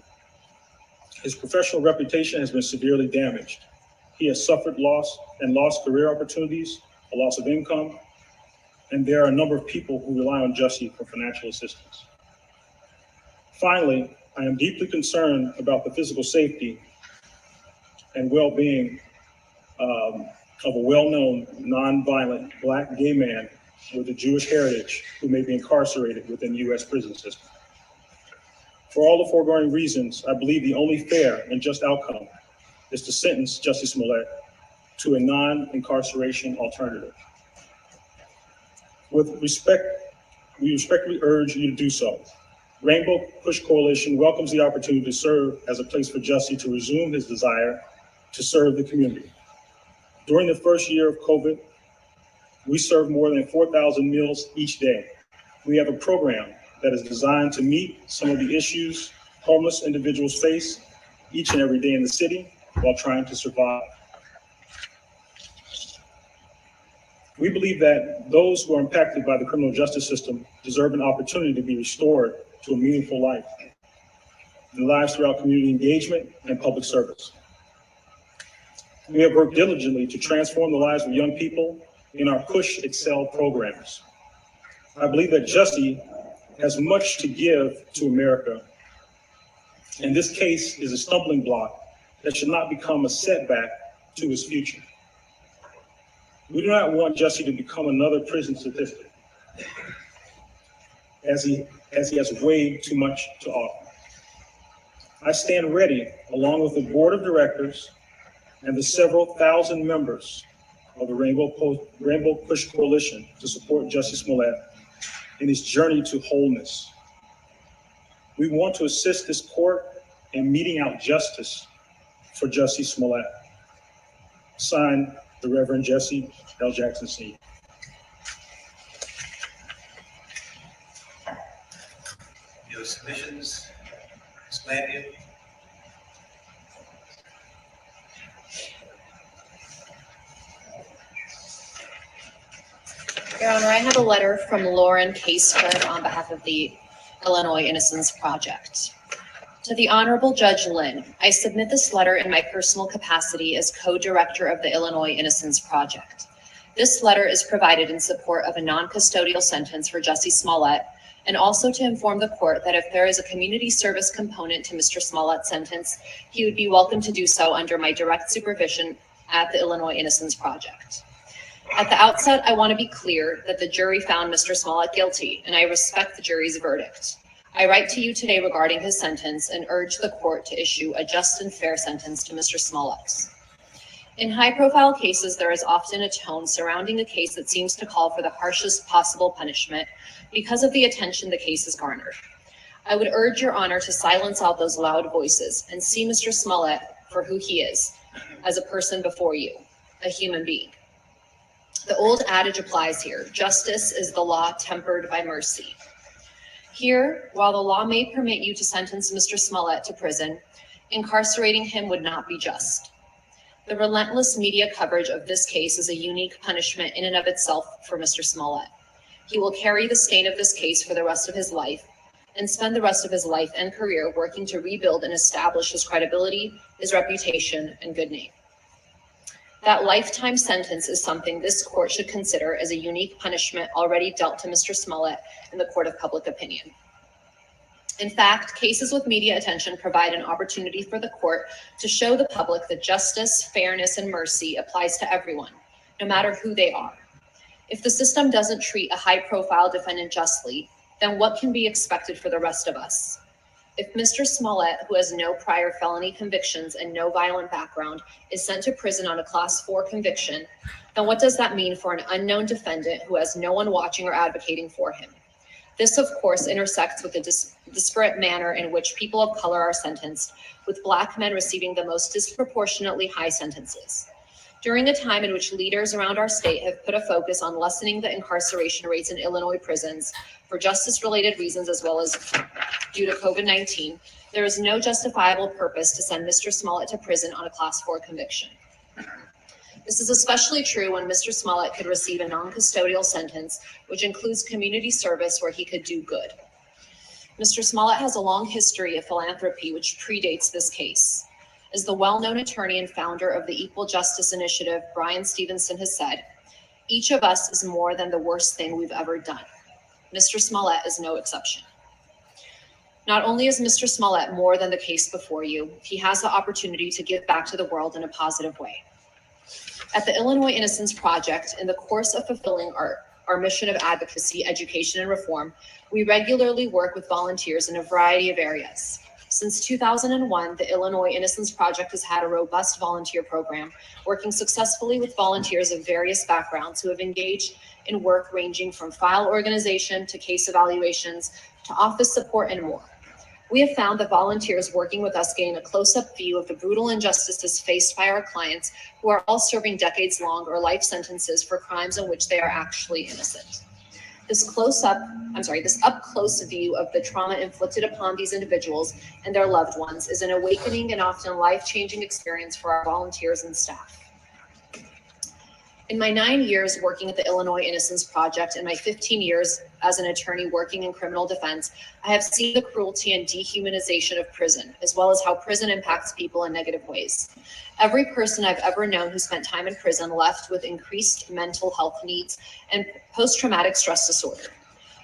His professional reputation has been severely damaged. He has suffered lost career opportunities, a loss of income, and there are a number of people who rely on Jussie for financial assistance. Finally, I am deeply concerned about the physical safety and well-being of a well-known, non-violent Black gay man with a Jewish heritage who may be incarcerated within the U.S. prison system. For all the foregoing reasons, I believe the only fair and just outcome is to sentence Jussie Smollett to a non-incarceration alternative. We respectfully urge you to do so. Rainbow Push Coalition welcomes the opportunity to serve as a place for Jussie to resume his desire to serve the community. During the first year of COVID, we served more than 4,000 meals each day. We have a program that is designed to meet some of the issues homeless individuals face each and every day in the city while trying to survive. We believe that those who are impacted by the criminal justice system deserve an opportunity to be restored to a meaningful life, and lives throughout community engagement and public service. We have worked diligently to transform the lives of young people in our Push Excel programs. I believe that Jussie has much to give to America, and this case is a stumbling block that should not become a setback to his future. We do not want Jussie to become another prison statistic, as he has way too much to offer. I stand ready, along with the board of directors and the several thousand members of the Rainbow Push Coalition, to support Jussie Smollett in his journey to wholeness. We want to assist this court in meting out justice for Jussie Smollett. Signed, the Reverend Jesse L. Jackson Sr. Your submissions, Ms. Lanyon. Your Honor, I have a letter from Lauren Caseford on behalf of the Illinois Innocence Project. To the Honorable Judge Lynn, I submit this letter in my personal capacity as co-director of the Illinois Innocence Project. This letter is provided in support of a non-custodial sentence for Jussie Smollett, and also to inform the court that if there is a community service component to Mr. Smollett's sentence, he would be welcome to do so under my direct supervision at the Illinois Innocence Project. At the outset, I want to be clear that the jury found Mr. Smollett guilty, and I respect the jury's verdict. I write to you today regarding his sentence and urge the court to issue a just and fair sentence to Mr. Smollett. In high-profile cases, there is often a tone surrounding a case that seems to call for the harshest possible punishment because of the attention the case has garnered. I would urge your honor to silence out those loud voices and see Mr. Smollett for who he is, as a person before you, a human being. The old adage applies here: justice is the law tempered by mercy. Here, while the law may permit you to sentence Mr. Smollett to prison, incarcerating him would not be just. The relentless media coverage of this case is a unique punishment in and of itself for Mr. Smollett. He will carry the stain of this case for the rest of his life and spend the rest of his life and career working to rebuild and establish his credibility, his reputation, and good name. That lifetime sentence is something this court should consider as a unique punishment already dealt to Mr. Smollett in the court of public opinion. In fact, cases with media attention provide an opportunity for the court to show the public that justice, fairness, and mercy applies to everyone, no matter who they are. If the system doesn't treat a high-profile defendant justly, then what can be expected for the rest of us? If Mr. Smollett, who has no prior felony convictions and no violent background, is sent to prison on a Class 4 conviction, then what does that mean for an unknown defendant who has no one watching or advocating for him? This, of course, intersects with the disparate manner in which people of color are sentenced, with Black men receiving the most disproportionately high sentences. During a time in which leaders around our state have put a focus on lessening the incarceration rates in Illinois prisons for justice-related reasons as well as due to COVID-19, there is no justifiable purpose to send Mr. Smollett to prison on a Class 4 conviction. This is especially true when Mr. Smollett could receive a non-custodial sentence, which includes community service where he could do good. Mr. Smollett has a long history of philanthropy which predates this case. As the well-known attorney and founder of the Equal Justice Initiative, Brian Stevenson, has said, each of us is more than the worst thing we've ever done. Mr. Smollett is no exception. Not only is Mr. Smollett more than the case before you, he has the opportunity to give back to the world in a positive way. At the Illinois Innocence Project, in the course of fulfilling our mission of advocacy, education, and reform, we regularly work with volunteers in a variety of areas. Since 2001, the Illinois Innocence Project has had a robust volunteer program, working successfully with volunteers of various backgrounds who have engaged in work ranging from file organization to case evaluations to office support and more. We have found that volunteers working with us gain a close-up view of the brutal injustices faced by our clients who are all serving decades-long or life sentences for crimes in which they are actually innocent. This up-close view of the trauma inflicted upon these individuals and their loved ones is an awakening and often life-changing experience for our volunteers and staff. In my 9 years working at the Illinois Innocence Project and my 15 years as an attorney working in criminal defense, I have seen the cruelty and dehumanization of prison, as well as how prison impacts people in negative ways. Every person I've ever known who spent time in prison left with increased mental health needs and post-traumatic stress disorder.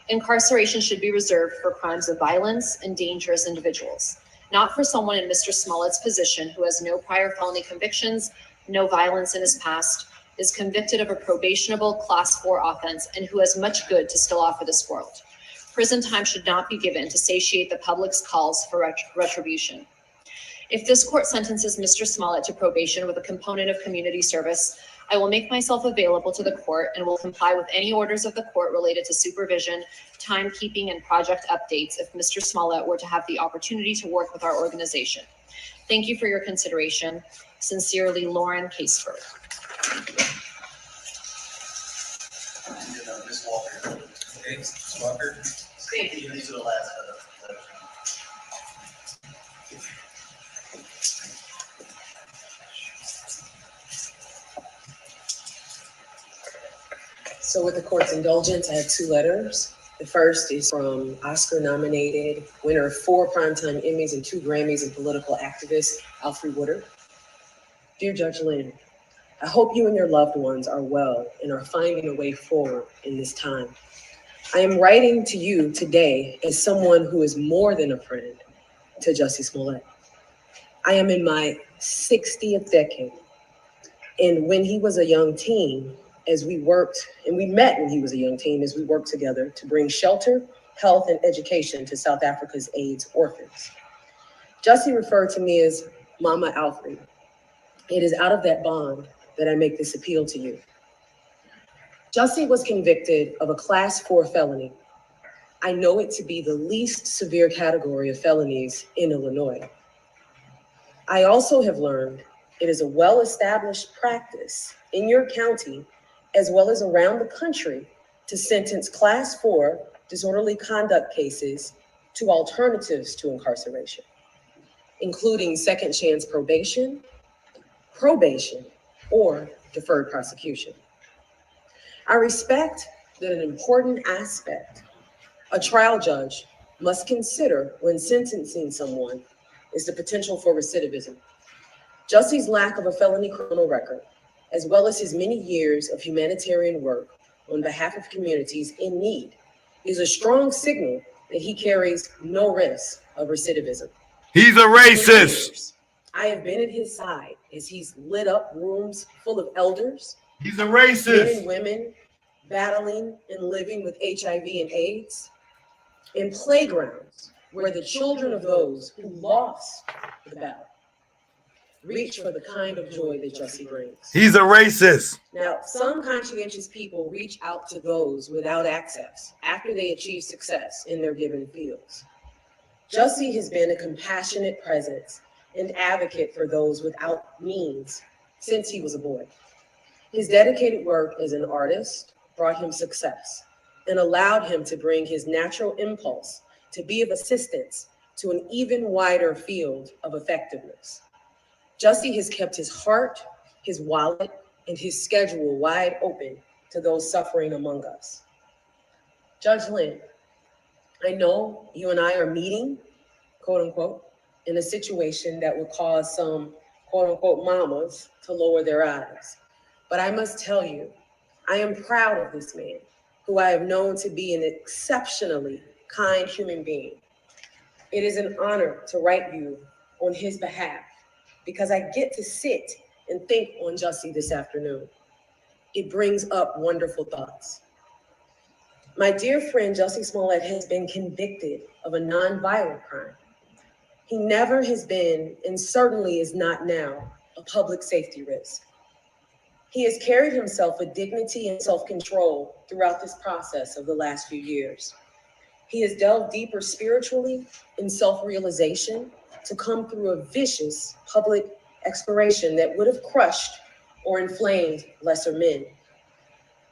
Incarceration should be reserved for crimes of violence and dangerous individuals, not for someone in Mr. Smollett's position who has no prior felony convictions, no violence in his past, is convicted of a probationable Class 4 offense, and who has much good to still offer this world. Prison time should not be given to satiate the public's calls for retribution. If this court sentences Mr. Smollett to probation with a component of community service, I will make myself available to the court and will comply with any orders of the court related to supervision, timekeeping, and project updates if Mr. Smollett were to have the opportunity to work with our organization. Thank you for your consideration. Sincerely, Lauren Caseberg. Ms. Walker. Okay, Ms. Walker. Thank you. These are the last So with the court's indulgence, I have 2 letters. The first is from Oscar-nominated winner of 4 Primetime Emmys and 2 Grammys and political activist, Alfre Woodard. Dear Judge Lynn, I hope you and your loved ones are well and are finding a way forward in this time. I am writing to you today as someone who is more than a friend to Jussie Smollett. I am in my 60th decade. And when he was a young teen, as we worked, and we met when he was a young teen, as we worked together to bring shelter, health, and education to South Africa's AIDS orphans. Jussie referred to me as Mama Alfre. It is out of that bond that I make this appeal to you. Jussie was convicted of a Class 4 felony. I know it to be the least severe category of felonies in Illinois. I also have learned it is a well-established practice in your county, as well as around the country, to sentence Class 4 disorderly conduct cases to alternatives to incarceration, including second chance probation, or deferred prosecution. I respect that an important aspect a trial judge must consider when sentencing someone is the potential for recidivism. Jussie's lack of a felony criminal record, as well as his many years of humanitarian work on behalf of communities in need, is a strong signal that he carries no risk of recidivism. He's a racist. I have been at his side as he's lit up rooms full of elders, He's a men racist. and women battling and living with HIV and AIDS, in playgrounds where the children of those who lost the battle reach for the kind of joy that Jussie brings. He's a racist. Now, some conscientious people reach out to those without access after they achieve success in their given fields. Jussie has been a compassionate presence and advocate for those without means since he was a boy. His dedicated work as an artist brought him success and allowed him to bring his natural impulse to be of assistance to an even wider field of effectiveness. Jussie has kept his heart, his wallet, and his schedule wide open to those suffering among us. Judge Lynn, I know you and I are meeting, quote unquote, in a situation that would cause some, quote unquote, mamas to lower their eyes. But I must tell you, I am proud of this man, who I have known to be an exceptionally kind human being. It is an honor to write you on his behalf because I get to sit and think on Jussie this afternoon. It brings up wonderful thoughts. My dear friend Jussie Smollett has been convicted of a nonviolent crime. He never has been, and certainly is not now, a public safety risk. He has carried himself with dignity and self-control throughout this process of the last few years. He has delved deeper spiritually in self-realization to come through a vicious public exploration that would have crushed or inflamed lesser men.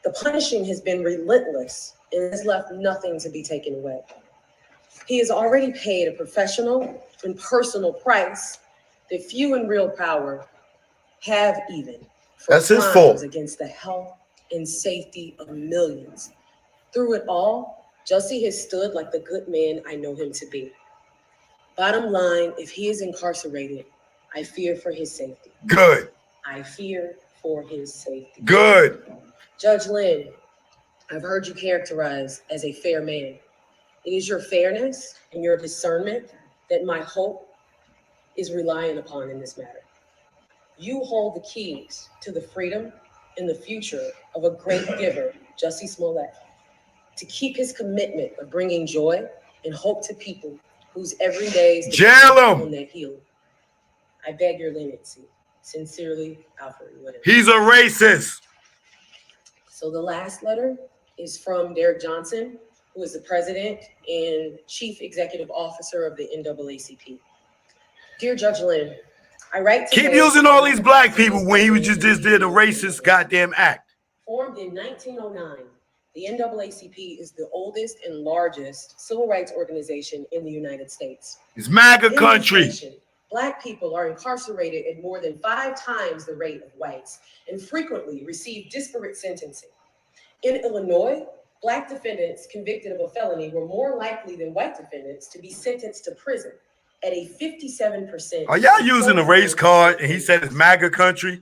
The punishing has been relentless and has left nothing to be taken away. He has already paid a professional and personal price that few in real power have even for That's his crimes fault. against the health and safety of millions. Through it all, Jussie has stood like the good man I know him to be. Bottom line, if he is incarcerated, I fear for his safety. Good. I fear for his safety. Good. Judge Lynn, I've heard you characterized as a fair man. It is your fairness and your discernment that my hope is relying upon in this matter. You hold the keys to the freedom and the future of a great giver, Jussie Smollett, to keep his commitment of bringing joy and hope to people whose every days Jail him. on that healing. I beg your leniency. Sincerely, Alfred Williams. He's a racist. So the last letter is from Derek Johnson, who is the president and chief executive officer of the NAACP. Dear Judge Lynn, I write today. Keep using all these black people when he was just did a racist goddamn act. Formed in 1909, the NAACP is the oldest and largest civil rights organization in the United States. It's MAGA In this country. nation, Black people are incarcerated at more than 5 times the rate of whites and frequently receive disparate sentencing. In Illinois, Black defendants convicted of a felony were more likely than white defendants to be sentenced to prison at a 57%. Are y'all using a race card and he said it's MAGA country?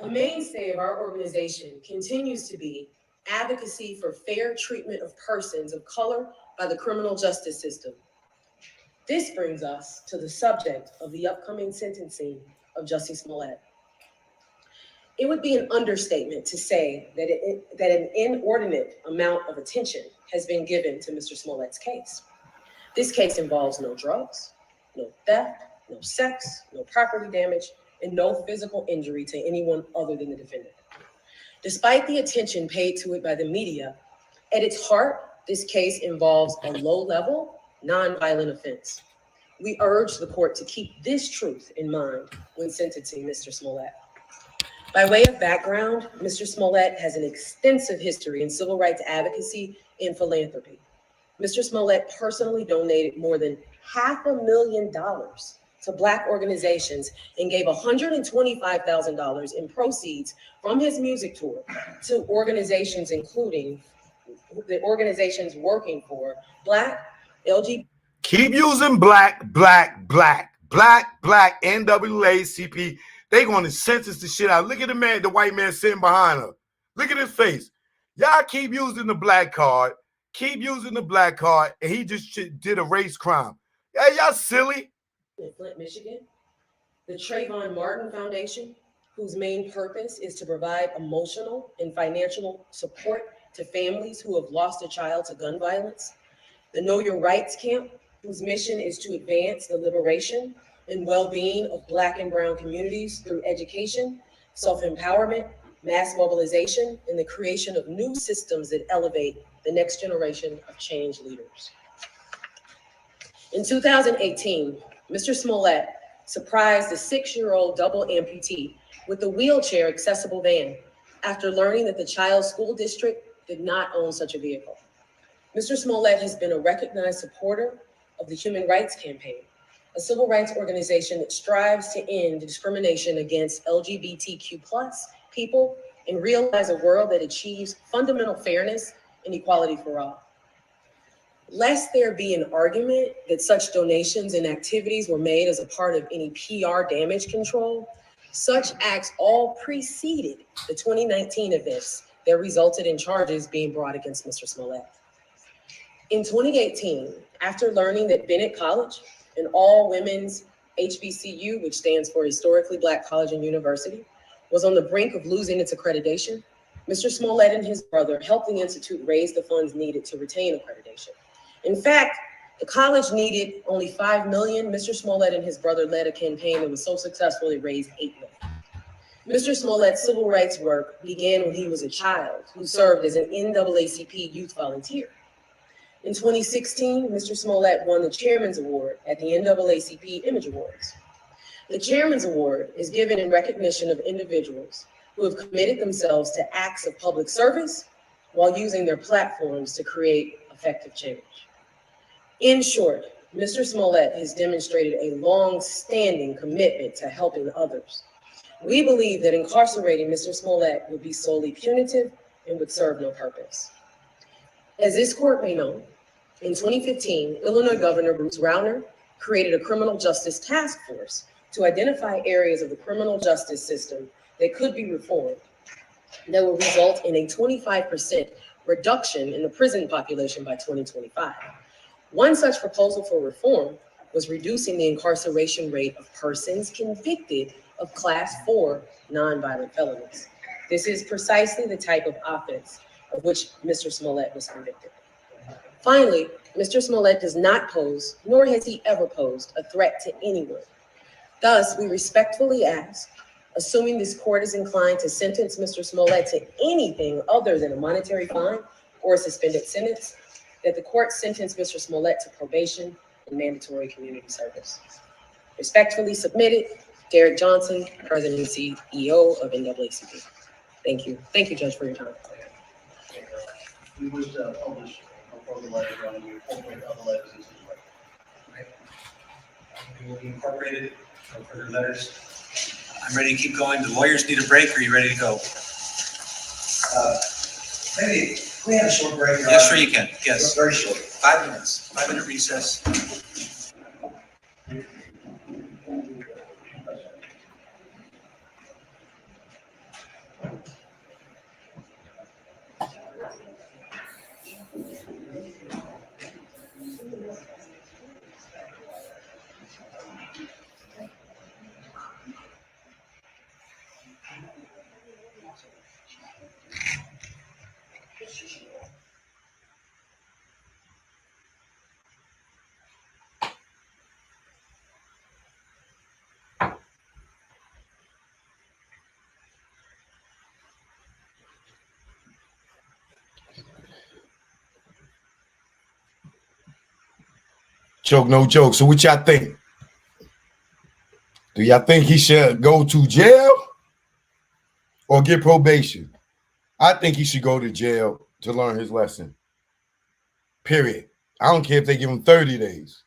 A mainstay of our organization continues to be advocacy for fair treatment of persons of color by the criminal justice system. This brings us to the subject of the upcoming sentencing of Jussie Smollett. It would be an understatement to say that an inordinate amount of attention has been given to Mr. Smollett's case. This case involves no drugs, no theft, no sex, no property damage, and no physical injury to anyone other than the defendant. Despite the attention paid to it by the media, at its heart, this case involves a low-level, non-violent offense. We urge the court to keep this truth in mind when sentencing Mr. Smollett. By way of background, Mr. Smollett has an extensive history in civil rights advocacy and philanthropy. Mr. Smollett personally donated more than $500,000 to Black organizations and gave $125,000 in proceeds from his music tour to organizations including the organizations working for Black, LGBT. Keep using black, NAACP. They going to censor the shit out. Look at the man, the white man sitting behind her. Look at his face. Y'all keep using the black card. Keep using the black card. And he just did a race crime. Yeah, y'all silly. In Flint, Michigan, the Trayvon Martin Foundation, whose main purpose is to provide emotional and financial support to families who have lost a child to gun violence. The Know Your Rights Camp, whose mission is to advance the liberation and well-being of Black and Brown communities through education, self-empowerment, mass mobilization, and the creation of new systems that elevate the next generation of change leaders. In 2018, Mr. Smollett surprised a 6-year-old double amputee with a wheelchair-accessible van after learning that the child's school district did not own such a vehicle. Mr. Smollett has been a recognized supporter of the Human Rights Campaign, a civil rights organization that strives to end discrimination against LGBTQ+ people and realize a world that achieves fundamental fairness and equality for all. Lest there be an argument that such donations and activities were made as a part of any PR damage control, such acts all preceded the 2019 events that resulted in charges being brought against Mr. Smollett. In 2018, after learning that Bennett College, an all-women's HBCU, which stands for Historically Black College and University, was on the brink of losing its accreditation, Mr. Smollett and his brother helped the institute raise the funds needed to retain accreditation. In fact, the college needed only $5 million. Mr. Smollett and his brother led a campaign that was so successful it raised $8 million. Mr. Smollett's civil rights work began when he was a child who served as an NAACP youth volunteer. In 2016, Mr. Smollett won the Chairman's Award at the NAACP Image Awards. The Chairman's Award is given in recognition of individuals who have committed themselves to acts of public service while using their platforms to create effective change. In short, Mr. Smollett has demonstrated a long-standing commitment to helping others. We believe that incarcerating Mr. Smollett would be solely punitive and would serve no purpose. As this court may know, in 2015, Illinois Governor Bruce Rauner created a criminal justice task force to identify areas of the criminal justice system that could be reformed that will result in a 25% reduction in the prison population by 2025. One such proposal for reform was reducing the incarceration rate of persons convicted of Class 4 nonviolent felonies. This is precisely the type of offense of which Mr. Smollett was convicted. Finally, Mr. Smollett does not pose, nor has he ever posed, a threat to anyone. Thus, we respectfully ask, assuming this court is inclined to sentence Mr. Smollett to anything other than a monetary fine or a suspended sentence, that the court sentence Mr. Smollett to probation and mandatory community service. Respectfully submitted, Derek Johnson, President and CEO of NAACP. Thank you. Thank you, Judge, for your time. We wish to publish a further letter and we incorporate other letters into the record. It will be incorporated, no further letters. I'm ready to keep going. The lawyers need a break. Are you ready to go? Maybe we have a short break. Yes, sure you can. Yes. Very short. 5 minutes. 5-minute recess. Joke, no joke. So what y'all think? Do y'all think he should go to jail or get probation? I think he should go to jail to learn his lesson. Period. I don't care if they give him 30 days.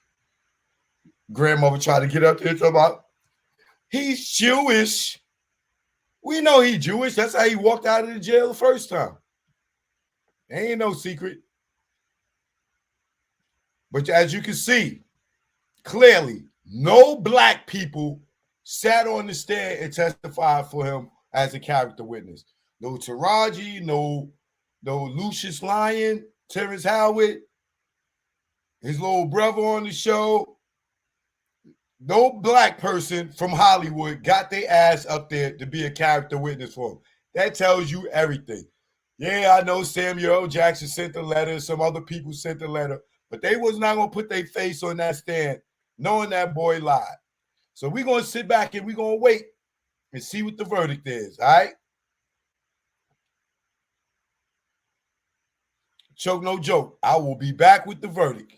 Grandmother tried to get up there and talk about, he's Jewish. We know he's Jewish. That's how he walked out of the jail the first time. Ain't no secret. But as you can see, clearly, no black people sat on the stand and testified for him as a character witness. No Taraji, no Lucius Lyon, Terrence Howard, his little brother on the show. No black person from Hollywood got their ass up there to be a character witness for him. That tells you everything. Yeah, I know Samuel L. Jackson sent the letter. Some other people sent the letter. but they was not gonna put their face on that stand knowing that boy lied. So we're gonna sit back and we're gonna wait and see what the verdict is. All right. Choke no joke. I will be back with the verdict.